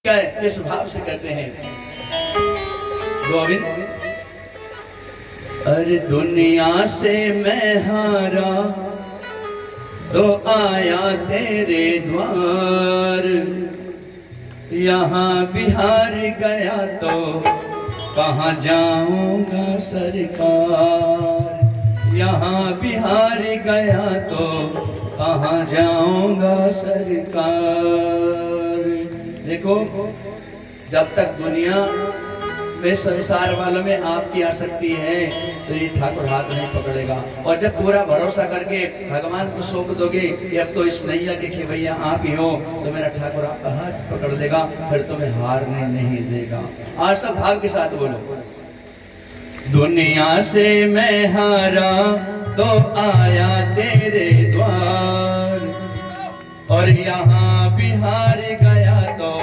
इस भाव से कहते हैं गोविंद, अरे दुनिया से मैं हारा तो आया तेरे द्वार, यहाँ बिहार गया तो कहाँ जाऊंगा सरकार, यहाँ बिहार गया तो कहाँ जाऊंगा सरकार। देखो, जब तक दुनिया में संसार वालों में आपकी आसक्ति है तो ये ठाकुर हाथ नहीं पकड़ेगा, और जब पूरा भरोसा करके भगवान को सौंप दोगे कि अब तो इस नैया के खेवैया आप ही हो, तो मेरा ठाकुर आपका हाथ पकड़ लेगा, फिर तुम्हें हारने नहीं देगा। आज सब भाव के साथ बोलो, दुनिया से मैं हारा तो आया तेरे द्वार, और यहाँ बिहार गया तो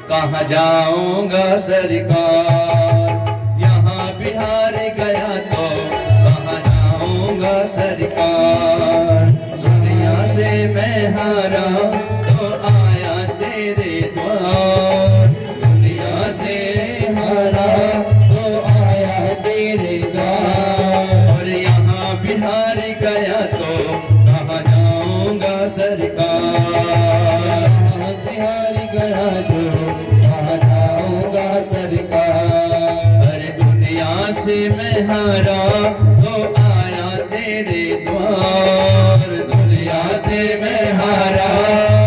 कहाँ जाऊंगा सरकार, यहाँ बिहार गया तो कहाँ जाऊंगा सरकार। दुनिया से मैं हारा तो आया तेरे द्वार, दुनिया से हारा तो आया तेरे द्वार, और यहाँ बिहार गया तो कहाँ जाऊंगा सरकार, बिहार गया तो कहाँ जाऊंगा सरकार। अरे दुनिया से मैं हारा तो आया तेरे द्वार, दुनिया से मैं हारा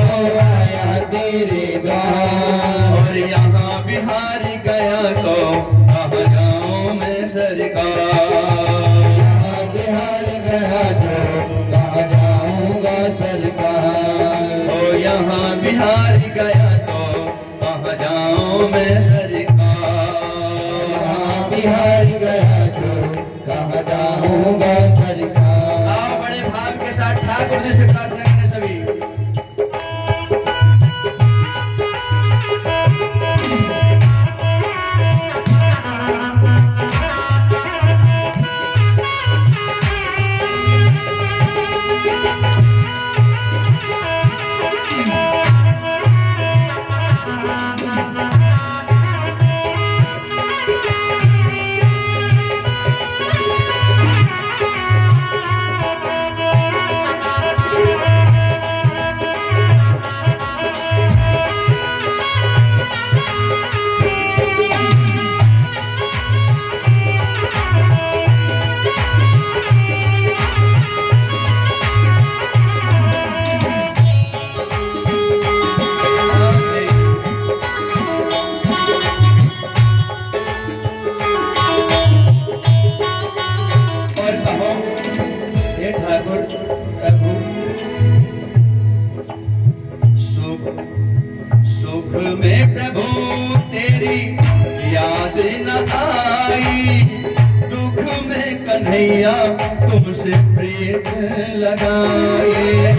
तो आया तेरे द्वार, और यहाँ बिहार गया तो कहाँ जाऊं मैं सरकार, यहाँ बिहार गया तो कहाँ जाऊंगा सरकार, ओ यहाँ बिहार गया तो कहाँ जाऊं मैं सरकार, यहाँ बिहार गया तो कहाँ जाऊंगा सरकार। आओ बड़े भाव के साथ ठाकुर जी से प्रार्थना करें सभी। सुख में प्रभु तेरी याद न आई, दुख में कन्हैया तुमसे प्रीत लगाए,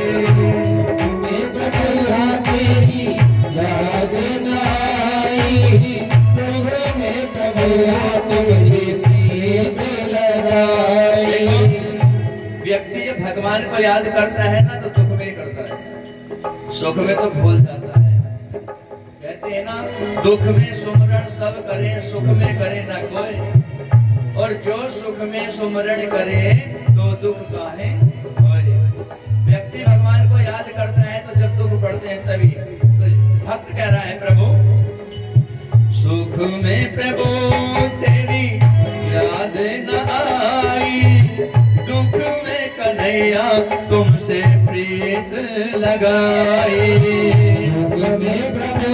तेरी याद न आई, दुख में कन्हैया तुमसे प्रीत लगाए। व्यक्ति जब भगवान को याद करता है ना तो दुख में करता है, सुख में तो भूल जाता है। कहते हैं ना, दुख में सुमरण सब करे, सुख में करे ना कोई, और जो सुख में सुमरण करे तो दुख काहे होए। व्यक्ति भगवान को याद करता है तो जब दुख पड़ते हैं तभी। तो भक्त कह रहा है, प्रभु सुख में प्रभु तेरी याद न आई, दुख में कन्हैया तुमसे प्रीत लगाई, दुख में प्रभु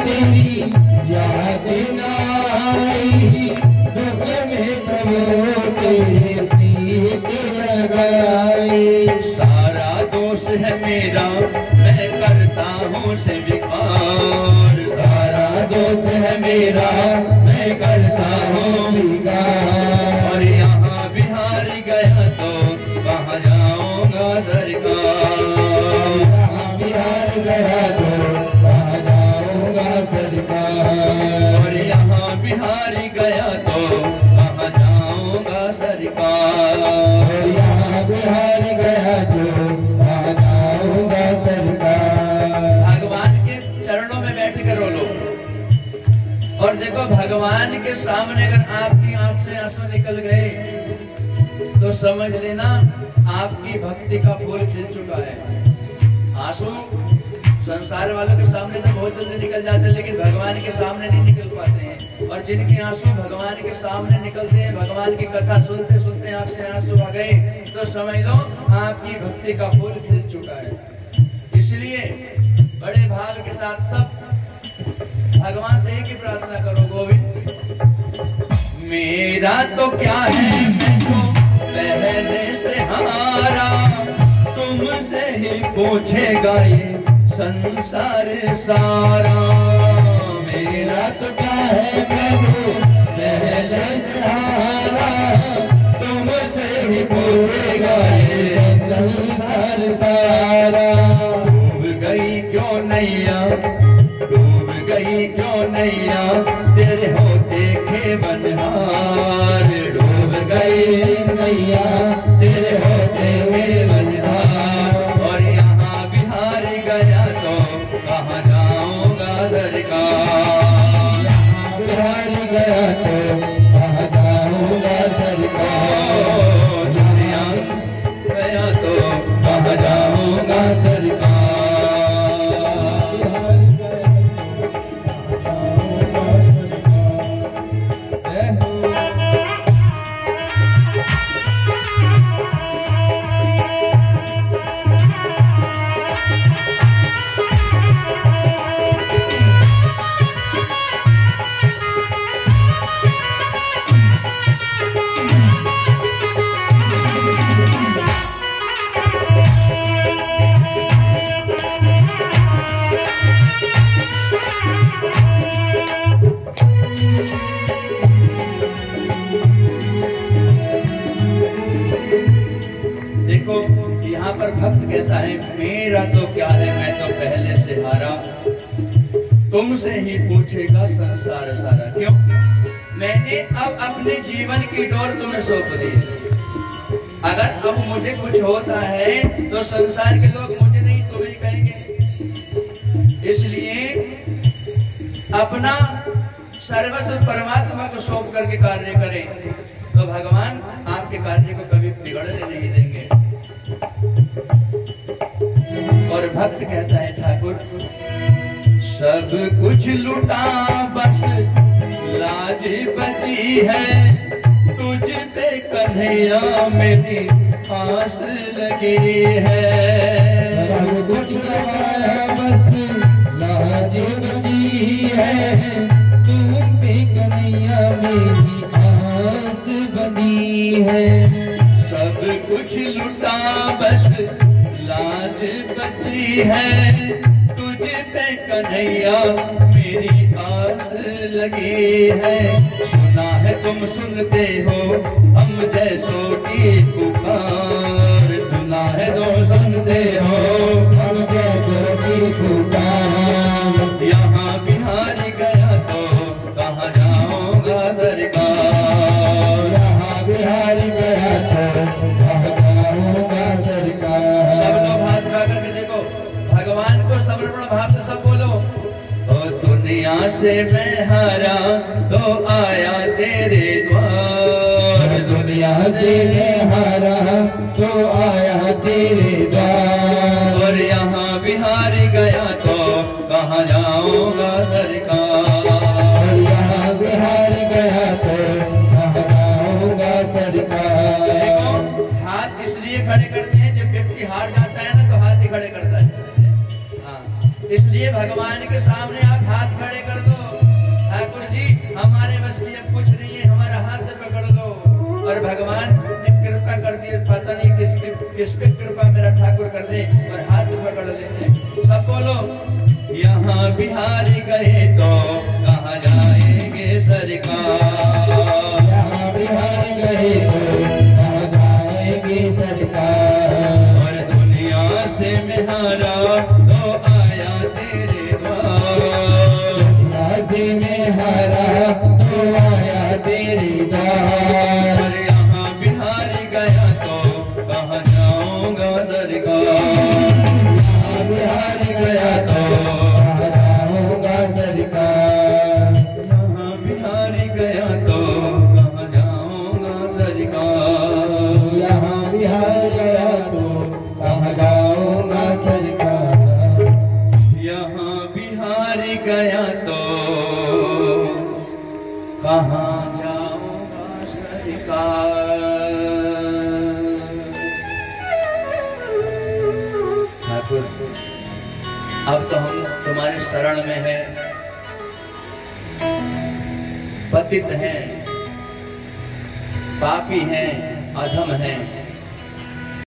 तेरी याद न आई, दुख में प्रभु तेरी प्रीत लगाई। सारा दोष है मेरा मैं करता हूँ स्वीकार, सारा दोष है मेरा मैं करता हूँ स्वीकार, और यहाँ बिहार गया तो कहाँ जाऊंगा सरकार, यहाँ बिहार गया तो कहाँ जाऊंगा सरकार, और यहाँ बिहार गया तो कहाँ जाऊंगा सरकार, और यहाँ बिहार गया तो कहाँ जाऊंगा सरकार। भगवान के चरणों में बैठ कर करो लो। और देखो भगवान के सामने अगर आपकी आंख से आंसू निकल गए तो समझ लेना आपकी भक्ति का फूल खिल चुका है। आंसू संसार वालों के सामने तो बहुत जल्दी निकल जाते हैं, लेकिन भगवान के सामने नहीं निकल पाते हैं। और जिनके आंसू भगवान के सामने निकलते हैं, भगवान की कथा सुनते सुनते आंख से आंसू आ गए तो समझ लो आपकी भक्ति का फूल खिल चुका है। इसलिए बड़े भाव के साथ सब भगवान से एक ही प्रार्थना करो, गोविंद मेरा तो क्या है, मैं तो पहले से हारा, तुमसे ही पूछेगा ये संसार सारा। मेरा तो क्या है, मैं तो पहले से हारा, तुमसे ही पूछेगा ये संसार सारा। डूब गई क्यों नैया, डूब गई क्यों नैया, तेरे होते खे बनहार। डूब गई नैया, तेरे होते खे बनहार। और यहाँ बिहार गया तो कहाँ जाऊंगा सरकार, यहाँ बिहार गया तो कहाँ जाऊंगा सरकार। यहाँ गया तो कहाँ जाऊंगा सरकार। यहाँ पर भक्त कहता है मेरा तो क्या है, मैं तो पहले से हारा, तुमसे ही पूछेगा संसार सारा। क्यों? मैंने अब अपने जीवन की डोर तुम्हें सौंप दी है। अगर अब मुझे कुछ होता है तो संसार के लोग मुझे नहीं तुम्हें कहेंगे। इसलिए अपना सर्वस्व परमात्मा को सौंप करके कार्य करें तो भगवान आपके कार्य को कभी बिगड़ने नहीं देंगे। और भक्त कहता है ठाकुर सब कुछ लुटा बस लाज बची है, तुझ पे कन्हैया मेरी आस लगी है। सब कुछ गवाया बस लाज बची है, तुम पे कन्हैया मेरी आस बनी है। सब कुछ लुटा बस लाज बची है, तुझे पे कन्हैया मेरी आस लगी है। सुना है तुम सुनते हो हम जैसों की पुकार, सुना है तुम सुनते हो हम जैसों की पुकार। यहाँ बिहार गया तो कहाँ जाऊंगा सरकार, यहाँ बिहार गया तो कहाँ जाऊंगा सरकार। सब लोग हाथ उठा करके देखो, भगवान को समर्पण भाव से सब बोलो। ओ दुनिया से मैं हारा तो आया तेरे द्वार, दुनिया से मैं हारा तो आया तेरे द्वार। और यहाँ बिहार गया तो कहाँ जाऊंगा सरकार, और यहाँ बिहार गया तो कहाँ जाऊंगा सरकार। हाथ इसलिए खड़े करते हैं जब व्यक्ति हार जाता है ना तो हाथ ही खड़े करता है। इसलिए भगवान के सामने आप हाथ खड़े कर दो, ठाकुर जी हमारे बस की अब कुछ नहीं है, हमारा हाथ पकड़ दो। और भगवान ने कृपा कर दी, पता नहीं किस पे कृपा मेरा ठाकुर कर दे और हाथ पकड़ लेते। सब बोलो यहाँ बिहार गए तो कहाँ जाएंगे सरकार, यहाँ बिहार गए तो कहाँ जाएंगे सरकार। और दुनिया से मैं हारा तो आया तेरे द्वार, दुनिया से मैं हारा तो आया तेरे द्वार। और यहाँ बिहार गया तो कहाँ जाऊंगा सरकार, यहाँ बिहार गया तो कहाँ जाऊंगा सरकार। अब तो हम तुम्हारे शरण में हैं, पतित हैं, पापी हैं, अधम हैं,